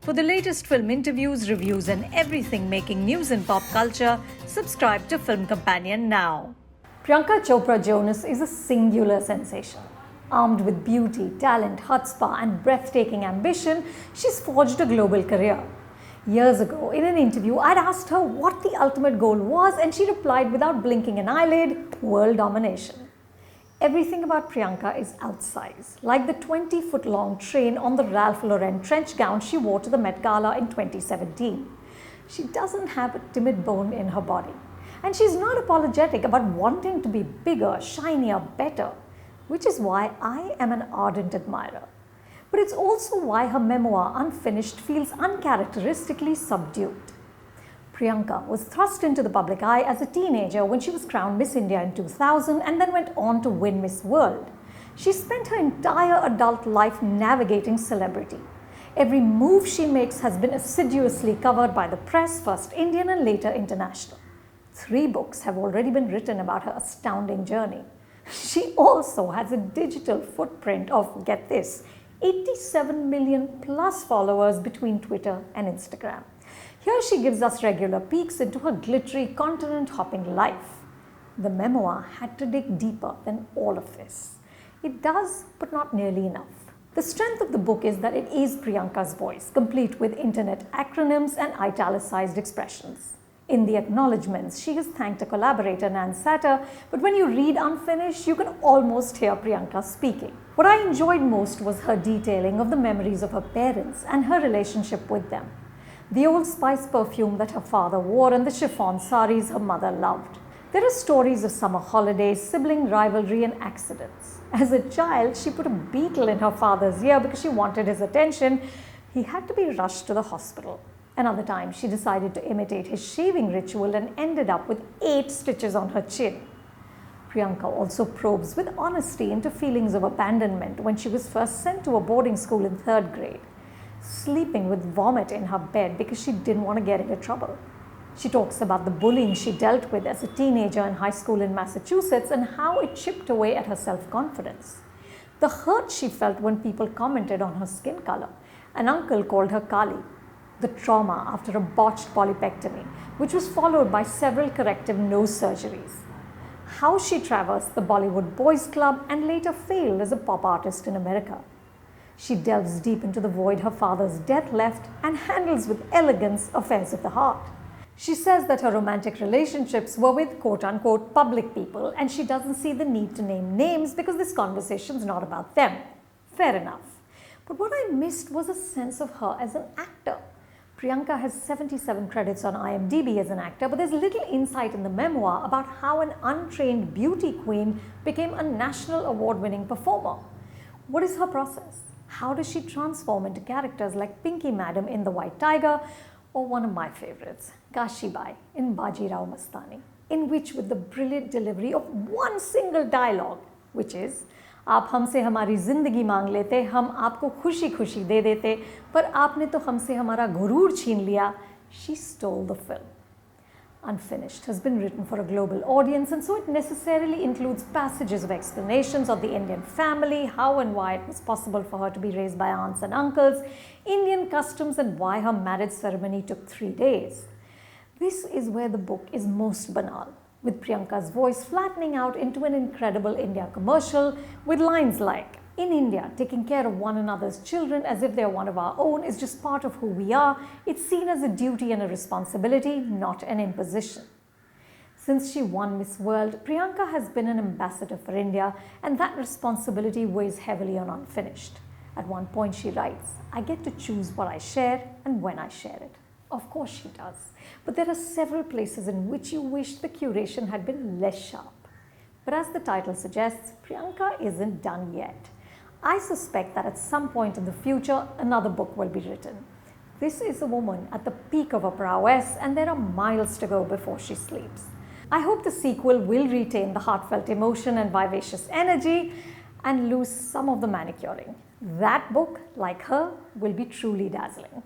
For the latest film interviews, reviews, and everything making news in pop culture, subscribe to Film Companion now. Priyanka Chopra Jonas is a singular sensation. Armed with beauty, talent, chutzpah, and breathtaking ambition, she's forged a global career. Years ago, in an interview, I'd asked her what the ultimate goal was, and she replied without blinking an eyelid, world domination. Everything about Priyanka is outsized, like the 20-foot-long train on the Ralph Lauren trench gown she wore to the Met Gala in 2017. She doesn't have a timid bone in her body. And she's not apologetic about wanting to be bigger, shinier, better, which is why I am an ardent admirer. But it's also why her memoir, Unfinished, feels uncharacteristically subdued. Priyanka was thrust into the public eye as a teenager when she was crowned Miss India in 2000 and then went on to win Miss World. She spent her entire adult life navigating celebrity. Every move she makes has been assiduously covered by the press, first Indian and later international. 3 books have already been written about her astounding journey. She also has a digital footprint of, get this, 87 million plus followers between Twitter and Instagram. Here she gives us regular peeks into her glittery, continent-hopping life. The memoir had to dig deeper than all of this. It does, but not nearly enough. The strength of the book is that it is Priyanka's voice, complete with internet acronyms and italicized expressions. In the acknowledgements, she has thanked a collaborator, Nan Satter, but when you read Unfinished, you can almost hear Priyanka speaking. What I enjoyed most was her detailing of the memories of her parents and her relationship with them. The Old Spice perfume that her father wore and the chiffon saris her mother loved. There are stories of summer holidays, sibling rivalry and accidents. As a child, she put a beetle in her father's ear because she wanted his attention. He had to be rushed to the hospital. Another time, she decided to imitate his shaving ritual and ended up with 8 stitches on her chin. Priyanka also probes with honesty into feelings of abandonment when she was first sent to a boarding school in 3rd grade. Sleeping with vomit in her bed because she didn't want to get into trouble. She talks about the bullying she dealt with as a teenager in high school in Massachusetts and how it chipped away at her self-confidence. The hurt she felt when people commented on her skin color. An uncle called her Kali. The trauma after a botched polypectomy, which was followed by several corrective nose surgeries. How she traversed the Bollywood Boys Club and later failed as a pop artist in America. She delves deep into the void her father's death left and handles with elegance affairs of the heart. She says that her romantic relationships were with quote-unquote public people and she doesn't see the need to name names because this conversation's not about them. Fair enough. But what I missed was a sense of her as an actor. Priyanka has 77 credits on IMDb as an actor, but there's little insight in the memoir about how an untrained beauty queen became a national award-winning performer. What is her process? How does she transform into characters like Pinky Madam in The White Tiger or one of my favorites, Kashibai in Bajirao Mastani, in which with the brilliant delivery of one single dialogue, which is, आप हमसे हमारी ज़िंदगी मांग लेते, हम आपको खुशी खुशी दे देते, पर आपने तो हमसे हमारा गुरूर छीन लिया, she stole the film. Unfinished has been written for a global audience and so it necessarily includes passages of explanations of the Indian family, how and why it was possible for her to be raised by aunts and uncles, Indian customs and why her marriage ceremony took 3 days. This is where the book is most banal, with Priyanka's voice flattening out into an incredible India commercial with lines like, in India, taking care of one another's children as if they're one of our own is just part of who we are. It's seen as a duty and a responsibility, not an imposition. Since she won Miss World, Priyanka has been an ambassador for India, and that responsibility weighs heavily on Unfinished. At one point she writes, I get to choose what I share and when I share it. Of course she does, but there are several places in which you wish the curation had been less sharp. But as the title suggests, Priyanka isn't done yet. I suspect that at some point in the future, another book will be written. This is a woman at the peak of her prowess and there are miles to go before she sleeps. I hope the sequel will retain the heartfelt emotion and vivacious energy and lose some of the manicuring. That book, like her, will be truly dazzling.